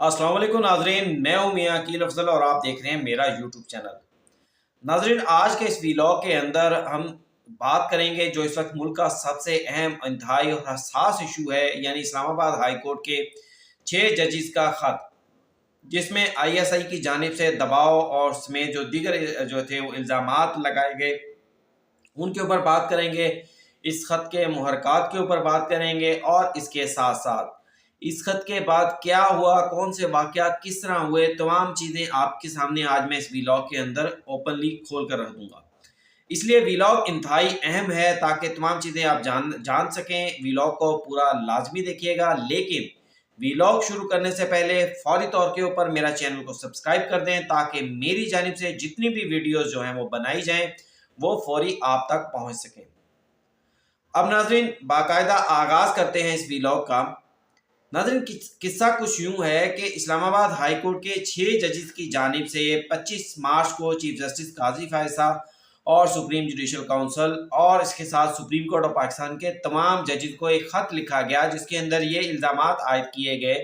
अस्सलाम वालेकुम नाजरीन, मैं हूं मियां अकील अफजल और आप देख रहे हैं मेरा यूट्यूब चैनल। नाजरीन, आज के इस वीलॉग के अंदर हम बात करेंगे जो इस वक्त मुल्क का सबसे अहम, इंतहाई और हसास इशू है, यानी इस्लामाबाद हाई कोर्ट के 6 जजिस का ख़त, जिसमें ISI की जानिब से दबाव और समेत जो दीगर जो थे वो इल्ज़ामात लगाए गए, उनके ऊपर बात करेंगे। इस खत के मुहरकात के ऊपर बात करेंगे और इसके साथ साथ इस खत के बाद क्या हुआ, कौन से वाक़यात किस तरह हुए, तमाम चीज़ें आपके सामने आज मैं इस वीलॉग के अंदर ओपनली खोल कर रख दूंगा। इसलिए वीलॉग इंतहाई अहम है ताकि तमाम चीज़ें आप जान सकें। वीलॉग को पूरा लाजमी देखिएगा, लेकिन वीलॉग शुरू करने से पहले फौरी तौर के ऊपर मेरा चैनल को सब्सक्राइब कर दें ताकि मेरी जानिब से जितनी भी वीडियोज़ जो हैं वो बनाई जाएँ वो फौरी आप तक पहुँच सकें। अब नाजरीन, बाकायदा आगाज़ करते हैं इस वीलॉग का। नाज़रीन, किस्सा कुछ यूँ है कि इस्लामाबाद हाई कोर्ट के 6 जजिस की जानिब से 25 मार्च को चीफ जस्टिस काजी फायसा और सुप्रीम जुडिशल काउंसिल और इसके साथ सुप्रीम कोर्ट ऑफ पाकिस्तान के तमाम जजिस को एक ख़त लिखा गया, जिसके अंदर ये इल्ज़ामात आयद किए गए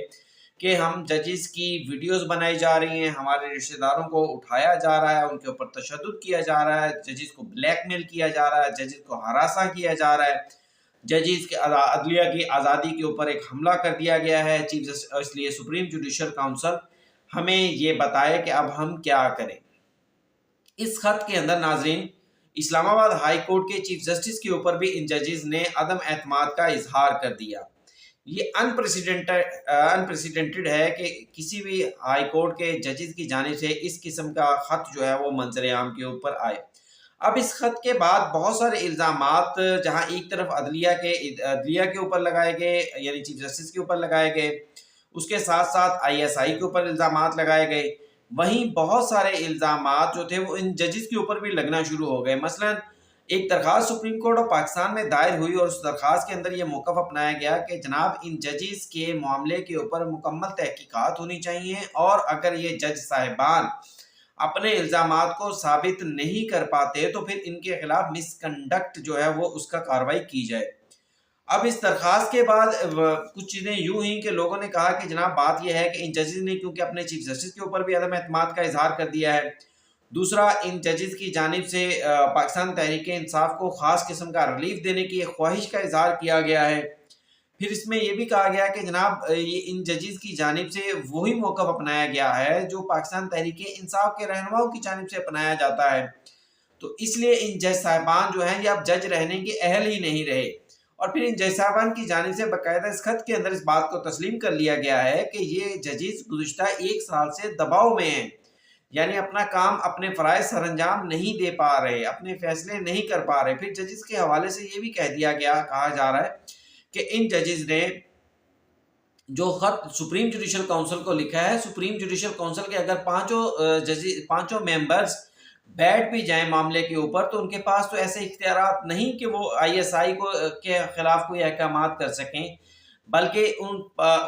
कि हम जजिस की वीडियोस बनाई जा रही हैं, हमारे रिश्तेदारों को उठाया जा रहा है, उनके ऊपर तशद्दुद किया जा रहा है, जजिस को ब्लैकमेल किया जा रहा है, जजिस को हरासा किया जा रहा है, जजिस के अदलिया की आज़ादी के ऊपर एक हमला कर दिया गया है चीफ जस्टिस। इसलिए सुप्रीम जुडिशल काउंसिल हमें ये बताए कि अब हम क्या करें। इस खत के अंदर नाजरीन, इस्लामाबाद हाई कोर्ट के चीफ जस्टिस के ऊपर भी इन जजिस ने अदम एतमाद का इजहार कर दिया। ये अनप्रेसिडेंटेड है कि किसी भी हाई कोर्ट के जजिस की जानिब से इस किस्म का खत जो है वो मंजर आम के ऊपर आए। अब इस खत के बाद बहुत सारे इल्ज़ामात जहां एक तरफ अदलिया के ऊपर लगाए गए, यानी चीफ जस्टिस के ऊपर लगाए गए, उसके साथ साथ ISI के ऊपर इल्ज़ामात लगाए गए, वहीं बहुत सारे इल्ज़ामात जो थे वो इन जजिस के ऊपर भी लगना शुरू हो गए। मसलन एक दरख्वास्त सुप्रीम कोर्ट ऑफ पाकिस्तान में दायर हुई और उस दरख्वास्त के अंदर ये मौक़िफ़ अपनाया गया कि जनाब इन जजिस के मामले के ऊपर मुकम्मल तहकीकात होनी चाहिए, और अगर ये जज साहिबान अपने इल्ज़ामात को साबित नहीं कर पाते तो फिर इनके खिलाफ मिसकंडक्ट जो है वो उसका कार्रवाई की जाए। अब इस दरख्वास्त के बाद कुछ चीज़ें यूँ ही कि लोगों ने कहा कि जनाब बात यह है कि इन जजेस ने क्योंकि अपने चीफ जस्टिस के ऊपर भी अदम एतमाद का इजहार कर दिया है। दूसरा, इन जजेस की जानिब से पाकिस्तान तहरीक इंसाफ को ख़ास किस्म का रिलीफ देने की एक ख्वाहिश का इजहार किया गया है। फिर इसमें यह भी कहा गया कि जनाब ये इन जजिस की जानिब से वही मौक़िफ़ अपनाया गया है जो पाकिस्तान तहरीक इंसाफ के रहनुमाओं की जानिब से अपनाया जाता है। तो इसलिए इन जज साहिबान जो हैं ये अब जज रहने के अहल ही नहीं रहे। और फिर इन जज साहिबान की जानिब से बाकायदा इस खत के अंदर इस बात को तस्लीम कर लिया गया है कि ये जजिस गुज़िश्ता 1 साल से दबाव में हैं, यानी अपना काम, अपने फ़राइज़ सरअंजाम नहीं दे पा रहे, अपने फैसले नहीं कर पा रहे। फिर जजिस के हवाले से ये भी कहा जा रहा है कि इन जजिस ने जो खत सुप्रीम जुडिशल काउंसिल को लिखा है, सुप्रीम जुडिशल काउंसिल के अगर पांचों मेंबर्स बैठ भी जाएं मामले के ऊपर तो उनके पास तो ऐसे इख्तियारात नहीं कि वो ISI को के खिलाफ कोई अहकामात कर सकें, बल्कि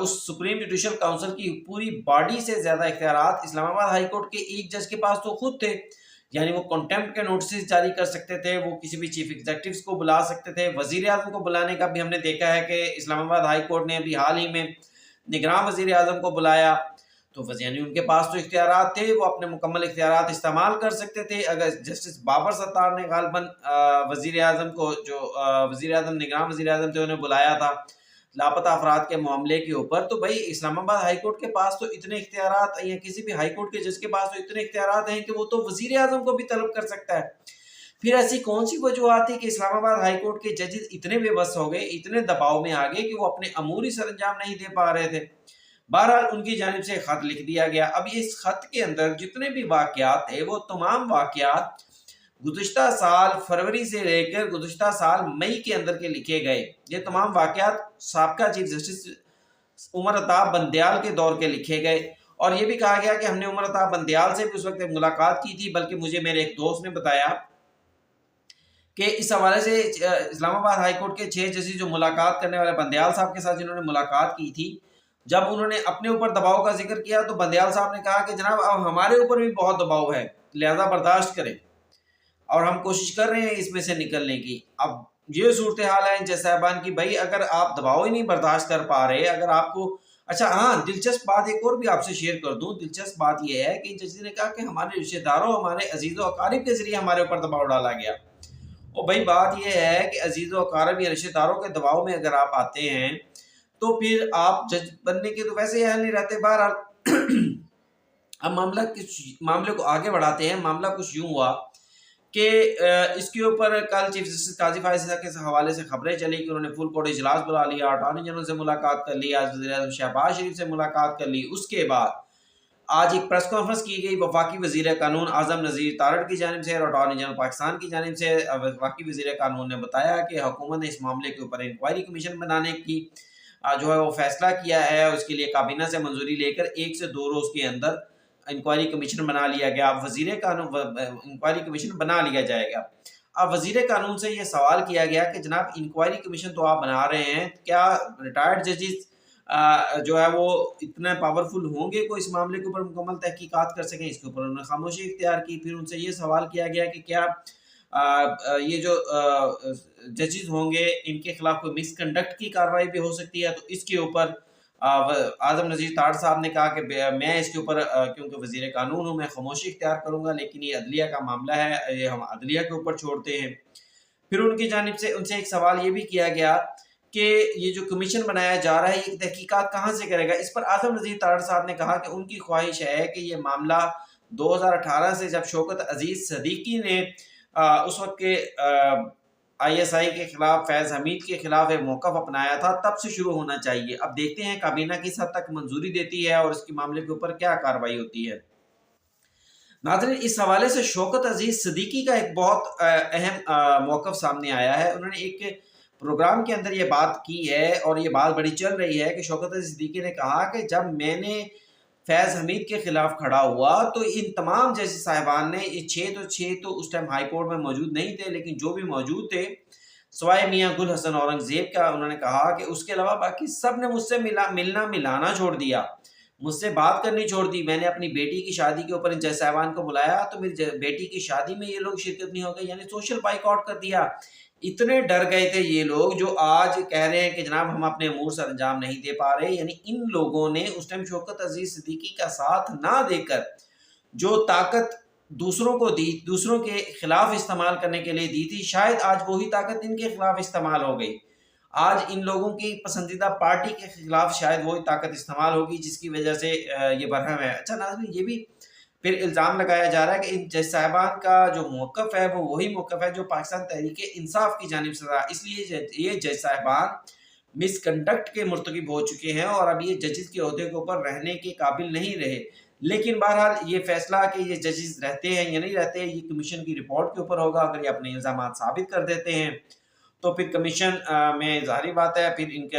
उस सुप्रीम जुडिशल काउंसिल की पूरी बॉडी से ज़्यादा इख्तियारात इस्लामाबाद हाई कोर्ट के एक जज के पास तो खुद थे। यानी वो कॉन्टेम्प्ट के नोटिस जारी कर सकते थे, वो किसी भी चीफ एग्जीक्यूटिव्स को बुला सकते थे, वज़ीर आज़म को बुलाने का भी हमने देखा है कि इस्लामाबाद हाई कोर्ट ने अभी हाल ही में निगरान वज़ीर आज़म को बुलाया। तो यानी उनके पास तो इख्तियारात थे, वो अपने मुकम्मल इख्तियारात इस्तेमाल कर सकते थे। अगर जस्टिस बाबर सत्तार ने गालबन वज़ीर आज़म को, जो वज़ीर आज़म निगरान वज़ीर आज़म थे, उन्हें बुलाया था लापता अफराद के मामले के ऊपर, तो भाई इस्लामाबाद हाई कोर्ट के पास तो इतने इख्तियारात, या किसी भी हाई कोर्ट के जज के पास तो इतने इख्तियारात हैं कि वो तो वज़ीर आज़म को भी तलब कर सकता है। फिर ऐसी कौन सी वजूहत थी कि इस्लामाबाद हाई कोर्ट के जजेस इतने बेबस हो गए, इतने दबाव में आ गए कि वो अपने अमूर ही सरअंजाम नहीं दे पा रहे थे। बहरहाल उनकी जानिब से खत लिख दिया गया। अब इस खत के अंदर जितने भी वाक़यात थे वो तमाम वाक़यात गुज़िश्ता साल फरवरी से लेकर गुज़िश्ता साल मई के अंदर के लिखे गए। ये तमाम वाक़यात साबका चीफ जस्टिस उमर अताब बंदयाल के दौर के लिखे गए। और ये भी कहा गया कि हमने उमर अताब बंदयाल से भी उस वक्त मुलाकात की थी, बल्कि मुझे मेरे एक दोस्त ने बताया कि इस हवाले से इस्लामाबाद हाई कोर्ट के 6 जजेस जो मुलाकात करने वाले बंदयाल साहब के साथ जिन्होंने मुलाकात की थी, जब उन्होंने अपने ऊपर दबाव का जिक्र किया तो बंदयाल साहब ने कहा कि जनाब अब हमारे ऊपर भी बहुत दबाव है, लिहाजा बर्दाश्त करें, और हम कोशिश कर रहे हैं इसमें से निकलने की। अब ये सूरत हाल है जज साहिबान की, भाई अगर आप दबाव ही नहीं बर्दाश्त कर पा रहे, अगर आपको अच्छा हाँ, दिलचस्प बात एक और भी आपसे शेयर कर दूँ, दिलचस्प बात ये है कि जैसे ने कहा कि हमारे रिश्तेदारों, हमारे अज़ीज़-ओ-अक़ारिब के ज़रिए हमारे ऊपर दबाव डाला गया। और भई बात ये है कि अज़ीज़-ओ-अक़ारिब या रिश्तेदारों के दबाव में अगर आप आते हैं, तो फिर आप जज बनने के तो वैसे ही अहल नहीं रहते। बहरहाल अब मामले को आगे बढ़ाते हैं। मामला कुछ यूँ हुआ कि इसके ऊपर कल चीफ जस्टिस काज़ी फ़ायज़ ईसा के हवाले से खबरें चली कि उन्होंने फुल कोर्ट इजलास बुला लिया, अटॉर्नी जनरल से मुलाकात कर ली, आज वज़ीर-ए-आज़म शहबाज शरीफ से मुलाकात कर ली। उसके बाद आज एक प्रेस कॉन्फ्रेंस की गई वफाकी वज़ीर कानून आज़म नज़ीर तारड़ की जानिब से और अटॉर्नी जनरल पाकिस्तान की जानिब से। वफाकी वज़ीर कानून ने बताया कि हुकूमत ने इस मामले के ऊपर इंक्वायरी कमीशन बनाने की जो है वो फैसला किया है। उसके लिए काबीना से मंजूरी लेकर 1 से 2 रोज़ के अंदर इंक्वायरी कमीशन बना लिया गया। अब वज़ीर कानून इंक्वायरी कमीशन बना लिया जाएगा। अब वज़ीर कानून से ये सवाल किया गया कि जनाब इंक्वायरी कमीशन तो आप बना रहे हैं, क्या रिटायर्ड जजेस जो है वो इतने पावरफुल होंगे को इस मामले के ऊपर मुकम्मल तहकीकात कर सकें? इसके ऊपर उन्होंने खामोशी इख्तियार की। फिर उनसे ये सवाल किया गया कि क्या ये जो जजेस होंगे इनके खिलाफ कोई मिसकंडक्ट की कार्रवाई भी हो सकती है? तो इसके ऊपर आज़म नज़ीर तारड़ साहब ने कहा कि मैं इसके ऊपर क्योंकि वज़ीर कानून हूँ, मैं खामोशी इख्तियार करूँगा, लेकिन ये अदलिया का मामला है, ये हम अदलिया के ऊपर छोड़ते हैं। फिर उनकी जानिब से उनसे एक सवाल ये भी किया गया कि ये जो कमीशन बनाया जा रहा है, ये तहकीकात कहाँ से करेगा? इस पर आज़म नज़ीर तारड़ साहब ने कहा कि उनकी ख्वाहिश है कि ये मामला 2018 से जब शौकत अज़ीज़ सिद्दीकी ने उस वक़्त के आईएसआई के खिलाफ, फैज़ हमीद के खिलाफ एक मौक़िफ़ अपनाया था, तब से शुरू होना चाहिए। अब देखते हैं काबीना किस हद तक मंजूरी देती है और इसके मामले के ऊपर क्या कार्रवाई होती है। नाज़रीन, इस हवाले से शौकत अज़ीज़ सिद्दीकी का एक बहुत अहम मौक़िफ़ सामने आया है। उन्होंने एक प्रोग्राम के अंदर ये बात की है और ये बात बड़ी चल रही है कि शौकत अज़ीज़ सिद्दीकी ने कहा कि जब मैंने फैज़ हमीद के खिलाफ खड़ा हुआ तो इन तमाम जज साहिबान ने, ये 6 तो उस टाइम हाई कोर्ट में मौजूद नहीं थे, लेकिन जो भी मौजूद थे सवाए मियाँ गुल हसन औरंगज़ेब का, उन्होंने कहा कि उसके अलावा बाकी सब ने मुझसे मिलना मिलाना छोड़ दिया, मुझसे बात करनी छोड़ दी। मैंने अपनी बेटी की शादी के ऊपर इन जज साहिबान को बुलाया तो मेरी बेटी की शादी में ये लोग शिरकत नहीं हो गई, यानी सोशल बाइकआउट कर दिया। इतने डर गए थे ये लोग जो आज कह रहे हैं कि जनाब हम अपने अमूर सर अंजाम नहीं दे पा रहे। यानी इन लोगों ने उस टाइम शौकत अज़ीज़ सिद्दीकी का साथ ना देकर जो ताकत दूसरों को दी, दूसरों के खिलाफ इस्तेमाल करने के लिए दी थी, शायद आज वही ताकत इनके खिलाफ इस्तेमाल हो गई। आज इन लोगों की पसंदीदा पार्टी के खिलाफ शायद वही ताकत इस्तेमाल होगी जिसकी वजह से ये बरहम है। अच्छा नाज़रीन, ये भी फिर इल्ज़ाम लगाया जा रहा है कि इन जज साहिबान का जो मौक़िफ़ है वो वही मौक़िफ़ है जो पाकिस्तान तहरीक-ए-इंसाफ़ की जानिब से था। इसलिए ये जज साहिबान मिसकंडक्ट के मुर्तकिब हो चुके हैं और अब ये जजेस के ओहदे के ऊपर रहने के काबिल नहीं रहे। लेकिन बहरहाल ये फैसला कि ये जजेस रहते हैं या नहीं रहते, ये कमीशन की रिपोर्ट के ऊपर होगा। अगर ये अपने इल्ज़ामात साबित कर देते हैं तो फिर कमीशन में ज़ाहिर बात है फिर इनके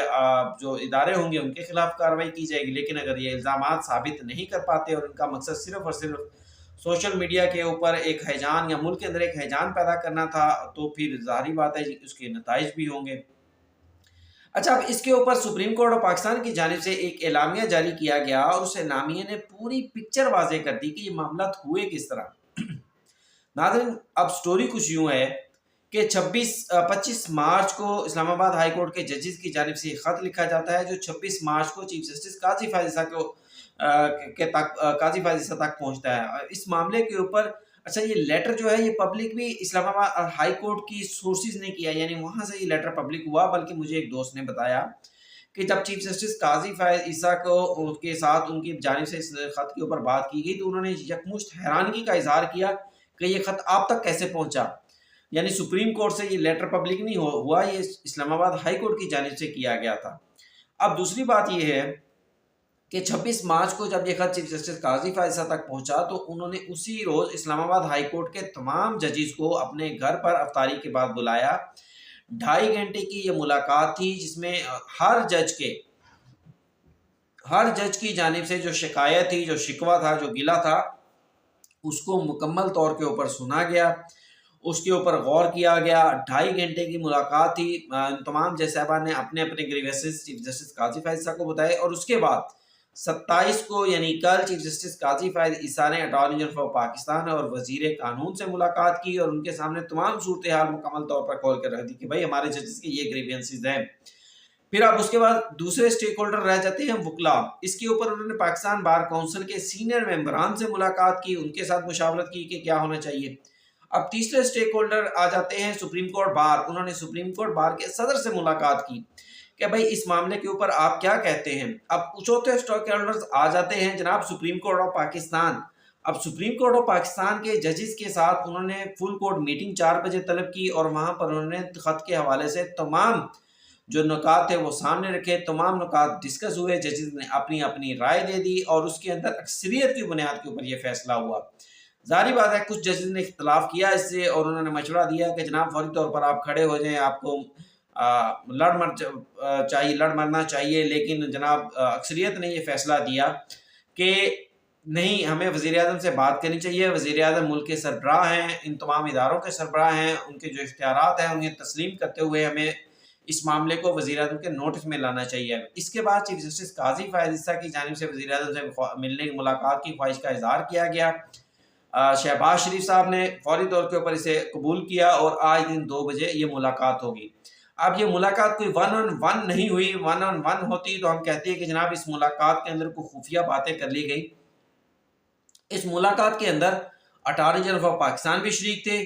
जो इदारे होंगे उनके खिलाफ कार्रवाई की जाएगी। लेकिन अगर ये इल्ज़ामात साबित नहीं कर पाते और इनका मकसद सिर्फ़ और सिर्फ़ सोशल मीडिया के ऊपर एक हैजान या मुल्क के अंदर एक हैजान पैदा करना था, तो फिर ज़ाहिर बात है उसके नताइज भी होंगे। अच्छा, अब इसके ऊपर सुप्रीम कोर्ट ऑफ पाकिस्तान की जानिब से एक एलामिया जारी किया गया और उस एलामिया ने पूरी पिक्चर वाज़ेह कर दी कि ये मामला हुए किस तरह। नाज़रीन, अब स्टोरी कुछ यूँ है कि 25 मार्च को इस्लामाबाद हाई कोर्ट के जजेस की जानिब से खत लिखा जाता है जो 26 मार्च को चीफ जस्टिस काज़ी फ़ायज़ ईसा को काज़ी फ़ायज़ ईसा तक पहुँचता है। इस मामले के ऊपर अच्छा ये लेटर जो है ये पब्लिक भी इस्लामाबाद हाई कोर्ट की सोर्सेज़ ने किया, यानी वहाँ से ये लेटर पब्लिक हुआ। बल्कि मुझे एक दोस्त ने बताया कि जब चीफ जस्टिस काज़ी फ़ायज़ ईसा को उनके साथ उनकी जानिब से इस खत के ऊपर बात की गई तो उन्होंने यकमुश्त हैरानगी का इज़हार किया कि ये खत आप तक कैसे पहुँचा। यानी सुप्रीम कोर्ट से ये लेटर पब्लिक नहीं हुआ, ये इस्लामाबाद हाई कोर्ट की जानिब से किया गया था। अब दूसरी बात ये है कि 26 मार्च को जब ये खत चीफ जस्टिस काज़ी फ़ायज़ ईसा तक पहुंचा तो उन्होंने उसी रोज़ इस्लामाबाद हाई कोर्ट के तमाम जजेस को अपने घर पर अफ्तारी के बाद बुलाया। 2.5 घंटे की ये मुलाकात थी जिसमें हर जज की जानिब से जो शिकायत थी, जो शिकवा था, जो गिला था, उसको मुकम्मल तौर के ऊपर सुना गया, उसके ऊपर गौर किया गया। 2.5 घंटे की मुलाकात थी। तमाम जज साहिबान ने अपने अपने grievances chief justice Qazi Faez ईसा को बताए और उसके बाद 27 को यानी कल चीफ जस्टिस काज़ी फ़ायज़ ईसा ने अटॉर्नी जनरल ऑफ पाकिस्तान और वज़ीर कानून से मुलाकात की और उनके सामने तमाम सूरत हाल मुकम्मल तौर पर खोल कर रख दी कि भाई हमारे जजेस के ये ग्रीवेंसेस हैं। پھر اب اس کے بعد دوسرے سٹیک ہولڈر رہ جاتے ہیں وکلا. اس کے اوپر انہوں نے پاکستان بار کونسل کے سینئر ممبران سے ملاقات کی، ان کے ساتھ مشاورت کی کہ کیا ہونا چاہیے. اب تیسرے سٹیک ہولڈر آ جاتے ہیں سپریم کورٹ بار. انہوں نے سپریم کورٹ بار کے صدر سے ملاقات کی کہ بھائی اس معاملے کے اوپر آپ کیا کہتے ہیں. اب چوتھے سٹیک ہولڈرز آ جاتے ہیں جناب سپریم کورٹ آف پاکستان. اب سپریم کورٹ آف پاکستان کے ججز کے ساتھ انہوں نے فل کورٹ میٹنگ 4 بجے طلب کی، اور وہاں پر انہوں نے خط کے حوالے سے تمام جو نکات تھے وہ سامنے رکھے، تمام نکات ڈسکس ہوئے، ججز نے اپنی اپنی رائے دے دی، اور اس کے اندر اکثریت کی بنیاد کے اوپر یہ فیصلہ ہوا. ظاہری بات ہے کچھ ججز نے اختلاف کیا اس سے، اور انہوں نے مشورہ دیا کہ جناب فوری طور پر آپ کھڑے ہو جائیں، آپ کو لڑ مرنا چاہیے. لیکن جناب اکثریت نے یہ فیصلہ دیا کہ نہیں، ہمیں وزیر اعظم سے بات کرنی چاہیے. وزیر اعظم ملک کے سربراہ ہیں، ان تمام اداروں کے سربراہ ہیں، ان کے جو اختیارات ہیں انہیں تسلیم کرتے ہوئے ہمیں اس معاملے کو وزیر اعظم کے نوٹس میں لانا چاہیے. اس کے بعد چیف جسٹس قاضی فائز عیسیٰ کی جانب سے وزیر اعظم سے ملنے کی ملاقات کی خواہش کا اظہار کیا گیا. شہباز شریف صاحب نے فوری طور کے اوپر اسے قبول کیا، اور آج دن 2 بجے یہ ملاقات ہوگی. اب یہ ملاقات کوئی 1 on 1 نہیں ہوئی. 1 on 1 ہوتی تو ہم کہتے ہیں کہ جناب اس ملاقات کے اندر کوئی خفیہ باتیں کر لی گئی. اس ملاقات کے اندر اٹارنی جنرل آف پاکستان بھی شریک تھے،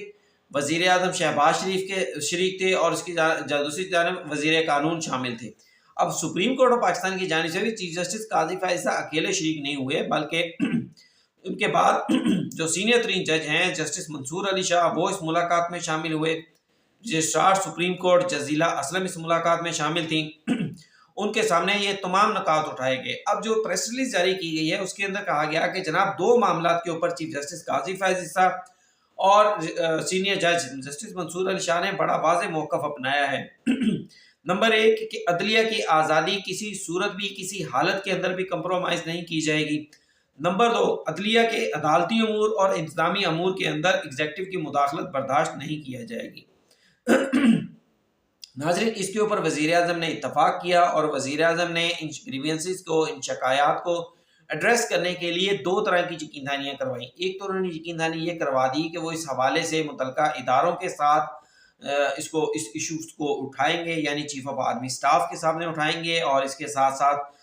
وزیر اعظم شہباز شریف کے شریک تھے، اور اس کی دوسری جانب وزیر قانون شامل تھے. اب سپریم کورٹ آف پاکستان کی جانب سے بھی چیف جسٹس قاضی فائز عیسیٰ اکیلے شریک نہیں ہوئے، بلکہ ان کے بعد جو سینئر ترین جج ہیں جسٹس منصور علی شاہ، وہ اس ملاقات میں شامل ہوئے. رجسٹرار سپریم کورٹ جزیلہ اسلم اس ملاقات میں شامل تھیں. ان کے سامنے یہ تمام نکات اٹھائے گئے. اب جو پریس ریلیز جاری کی گئی ہے اس کے اندر کہا گیا کہ جناب 2 معاملات کے اوپر چیف جسٹس قاضی فائز عیسیٰ اور سینئر جج جسٹس منصور علی شاہ نے بڑا واضح موقف اپنایا ہے. نمبر 1 کہ عدلیہ کی آزادی کسی صورت بھی کسی حالت کے اندر بھی کمپرومائز نہیں کی جائے گی. نمبر 2 عدلیہ کے عدالتی امور اور انتظامی امور کے اندر ایگزیکٹو کی مداخلت برداشت نہیں کیا جائے گی. ناظرین، اس کے اوپر وزیر اعظم نے اتفاق کیا، اور وزیر اعظم نے ان گریوینسز کو، ان شکایات کو ایڈریس کرنے کے لیے 2 طرح کی یقین دہانیاں کروائیں. ایک تو انہوں نے یقین دہانی یہ کروا دی کہ وہ اس حوالے سے متعلقہ اداروں کے ساتھ اس ایشوز کو اٹھائیں گے، یعنی چیف آف آرمی سٹاف کے سامنے اٹھائیں گے، اور اس کے ساتھ ساتھ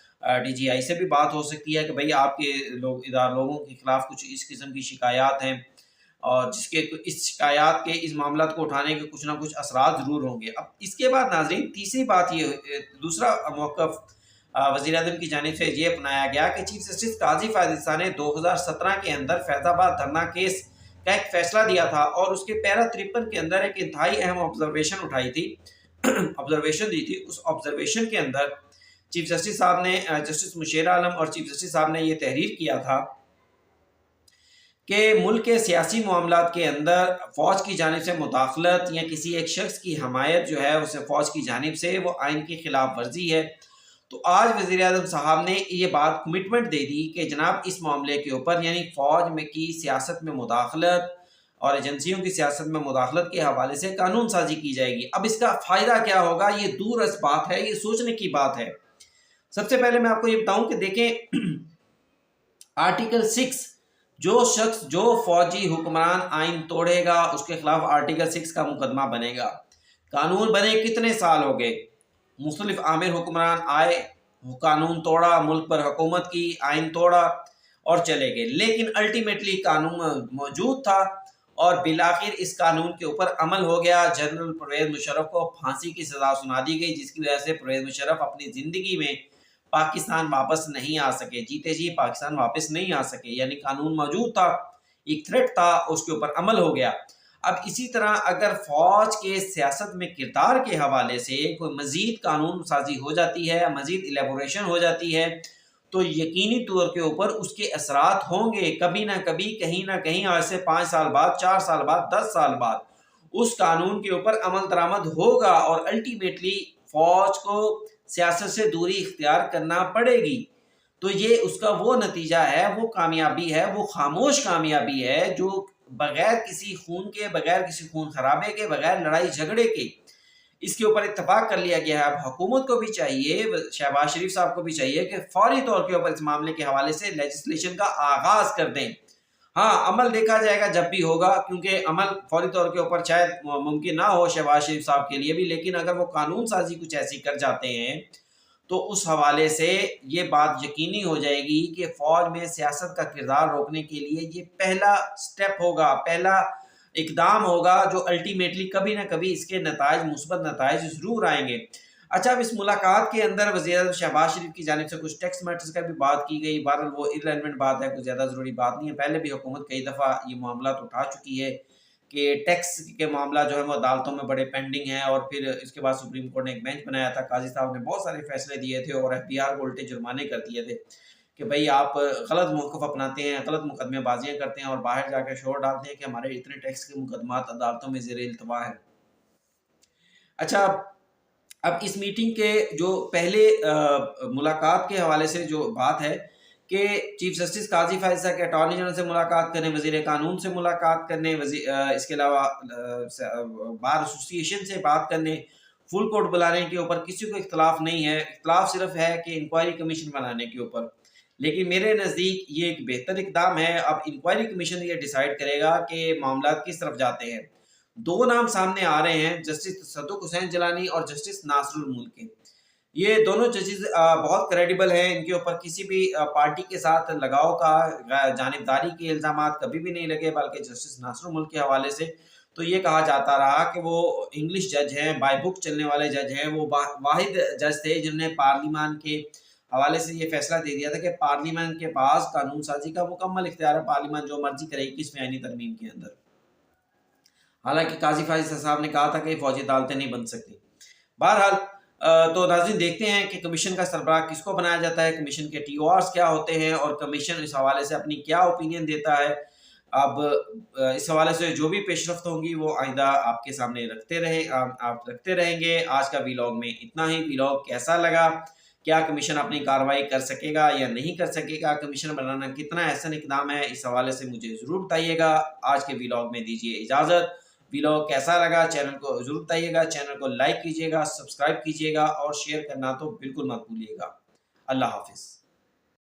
ڈی جی آئی سے بھی بات ہو سکتی ہے کہ بھئی آپ کے لوگوں کے خلاف کچھ اس قسم کی شکایات ہیں، اور جس کے اس شکایات کے اس معاملات کو اٹھانے کے کچھ نہ کچھ اثرات ضرور ہوں گے. اب اس کے بعد ناظرین تیسری بات یہ، دوسرا موقف وزیر اعظم کی جانب سے یہ اپنایا گیا کہ چیف جسٹس قاضی فائز عیسیٰ نے 2017 کے اندر فیض آباد دھرنا کیس کا ایک فیصلہ دیا تھا، اور اس کے پیرا 53 کے اندر ایک انتہائی اہم آبزرویشن اٹھائی تھی، آبزرویشن دی تھی. اس آبزرویشن کے اندر چیف جسٹس صاحب نے، جسٹس مشیر عالم اور چیف جسٹس صاحب نے یہ تحریر کیا تھا کہ ملک کے سیاسی معاملات کے اندر فوج کی جانب سے مداخلت یا کسی ایک شخص کی حمایت جو ہے اسے فوج کی جانب سے، وہ آئین کی خلاف ورزی ہے. تو آج وزیر اعظم صاحب نے یہ بات کمٹمنٹ دے دی کہ جناب اس معاملے کے اوپر، یعنی فوج میں کی سیاست میں مداخلت اور ایجنسیوں کی سیاست میں مداخلت کے حوالے سے قانون سازی کی جائے گی. اب اس کا فائدہ کیا ہوگا، یہ دور از بات ہے، یہ سوچنے کی بات ہے. سب سے پہلے میں آپ کو یہ بتاؤں کہ دیکھیں آرٹیکل 6، جو شخص جو فوجی حکمران آئین توڑے گا اس کے خلاف آرٹیکل 6 کا مقدمہ بنے گا. قانون بنے کتنے سال ہو گئے، مختلف عامر حکمران آئے، قانون توڑا، ملک پر حکومت کی، آئین توڑا اور چلے گئے، لیکن الٹیمیٹلی قانون موجود تھا، اور بالآخر اس قانون کے اوپر عمل ہو گیا. جنرل پرویز مشرف کو پھانسی کی سزا سنا دی گئی، جس کی وجہ سے پرویز مشرف اپنی زندگی میں پاکستان واپس نہیں آ سکے، جیتے جی پاکستان واپس نہیں آ سکے. یعنی قانون موجود تھا، ایک تھریٹ تھا، اس کے اوپر عمل ہو گیا. اب اسی طرح اگر فوج کے سیاست میں کردار کے حوالے سے کوئی مزید قانون سازی ہو جاتی ہے، مزید الیبوریشن ہو جاتی ہے، تو یقینی طور کے اوپر اس کے اثرات ہوں گے. کبھی نہ کبھی، کہیں نہ کہیں، آج سے 5 سال بعد، 4 سال بعد، 10 سال بعد اس قانون کے اوپر عمل درآمد ہوگا، اور الٹیمیٹلی فوج کو سیاست سے دوری اختیار کرنا پڑے گی. تو یہ اس کا وہ نتیجہ ہے، وہ کامیابی ہے، وہ خاموش کامیابی ہے، جو بغیر کسی خون کے، بغیر کسی خون خرابے کے، بغیر لڑائی جھگڑے کے اس کے اوپر اتفاق کر لیا گیا ہے. اب حکومت کو بھی چاہیے، شہباز شریف صاحب کو بھی چاہیے کہ فوری طور کے اوپر اس معاملے کے حوالے سے لیجسلیشن کا آغاز کر دیں. हाँ, अमल देखा जाएगा जब भी होगा, क्योंकि अमल फौरी तौर के ऊपर शायद मुमकिन ना हो शहबाज शरीफ साहब के लिए भी, लेकिन अगर वो कानून साज़ी कुछ ऐसी कर जाते हैं, तो उस हवाले से ये बात यकीनी हो जाएगी कि फ़ौज में सियासत का किरदार रोकने के लिए ये पहला स्टेप होगा, पहला इक़दाम होगा, जो अल्टीमेटली कभी न कभी इसके नताइज, मुस्बत नताइज ज़रूर आएँगे। अच्छा, अब इस मुलाकात के अंदर वज़ीर-ए-आज़म शहबाज शरीफ की जानिब से कुछ टेक्स्ट मैटर्स का भी बात की गई। बहरहाल वो इर्रेलेवेंट बात है, कोई ज़्यादा ज़रूरी बात नहीं है। पहले भी हुकूमत कई दफ़ा ये मामलात उठा चुकी है कि टैक्स के मामला जो है वो अदालतों में बड़े पेंडिंग हैं, और फिर इसके बाद सुप्रीम कोर्ट ने एक बेंच बनाया था। काज़ी साहब ने बहुत सारे फैसले दिए थे और एफबीआर को उल्टे जुर्माने कर दिए थे कि भई आप गलत मौक़िफ़ अपनाते हैं, गलत मुकदमेबाज़ियाँ करते हैं और बाहर जाके शोर डालते हैं कि हमारे इतने टैक्स के मुकदमात अदालतों में ज़ेर-ए-इल्तवा हैं। अच्छा, अब इस मीटिंग के जो पहले मुलाकात के हवाले से जो बात है कि चीफ जस्टिस काज़ी फ़ाइज़ साहब के अटॉर्नी जनरल से मुलाकात करने, वज़ीर कानून से मुलाकात करने, इसके अलावा बार एसोसिएशन से बात करने, फुल कोर्ट बुलाने के ऊपर किसी को इख्तिलाफ़ नहीं है। इख्तिलाफ़ सिर्फ़ है कि इंक्वायरी कमीशन बनाने के ऊपर। लेकिन मेरे नज़दीक ये एक बेहतर इक़दाम है। अब इंक्वायरी कमीशन ये डिसाइड करेगा कि मामलात किस तरफ जाते हैं। 2 नाम सामने आ रहे हैं, जस्टिस तसद्दुक़ हुसैन जिलानी और जस्टिस नासरुल मुल्क के। ये दोनों जजेस बहुत क्रेडिबल हैं, इनके ऊपर किसी भी पार्टी के साथ लगाव का, जानिबदारी के इल्ज़ामात कभी भी नहीं लगे, बल्कि जस्टिस नासरुल मुल्क के हवाले से तो ये कहा जाता रहा कि वो इंग्लिश जज हैं, बाय बुक चलने वाले जज हैं। वो वाहिद जज थे जिन्होंने पार्लिमान के हवाले से ये फैसला दे दिया था कि पार्लिमान के पास कानून साज़ी का मुकम्मल इख्तियार है, पार्लिमान जो मर्ज़ी करेगी 21वीं आईनी तरमीम के अंदर। हालाँकि काज़ी फ़ाइज़ साहब ने कहा था कि फ़ौजी अदालतें नहीं बन सकती। बहरहाल तो नाज़रीन, देखते हैं कि कमीशन का सरबराह किसको बनाया जाता है, कमीशन के टीओआर्स क्या होते हैं और कमीशन इस हवाले से अपनी क्या ओपिनियन देता है। अब इस हवाले से जो भी पेशरफ्त होंगी वो आइंदा आपके सामने आप रखते रहेंगे। आज का व्लॉग में इतना ही। व्लॉग कैसा लगा? क्या कमीशन अपनी कार्रवाई कर सकेगा या नहीं कर सकेगा? कमीशन बनाना कितना अहसन इक़दाम है? इस हवाले से मुझे ज़रूर बताइएगा। आज के व्लॉग में दीजिए इजाज़त। व्लॉग कैसा लगा चैनल को ज़रूर बताइएगा। चैनल को लाइक कीजिएगा, सब्सक्राइब कीजिएगा और शेयर करना तो बिल्कुल मत भूलिएगा। अल्लाह हाफ़िज़।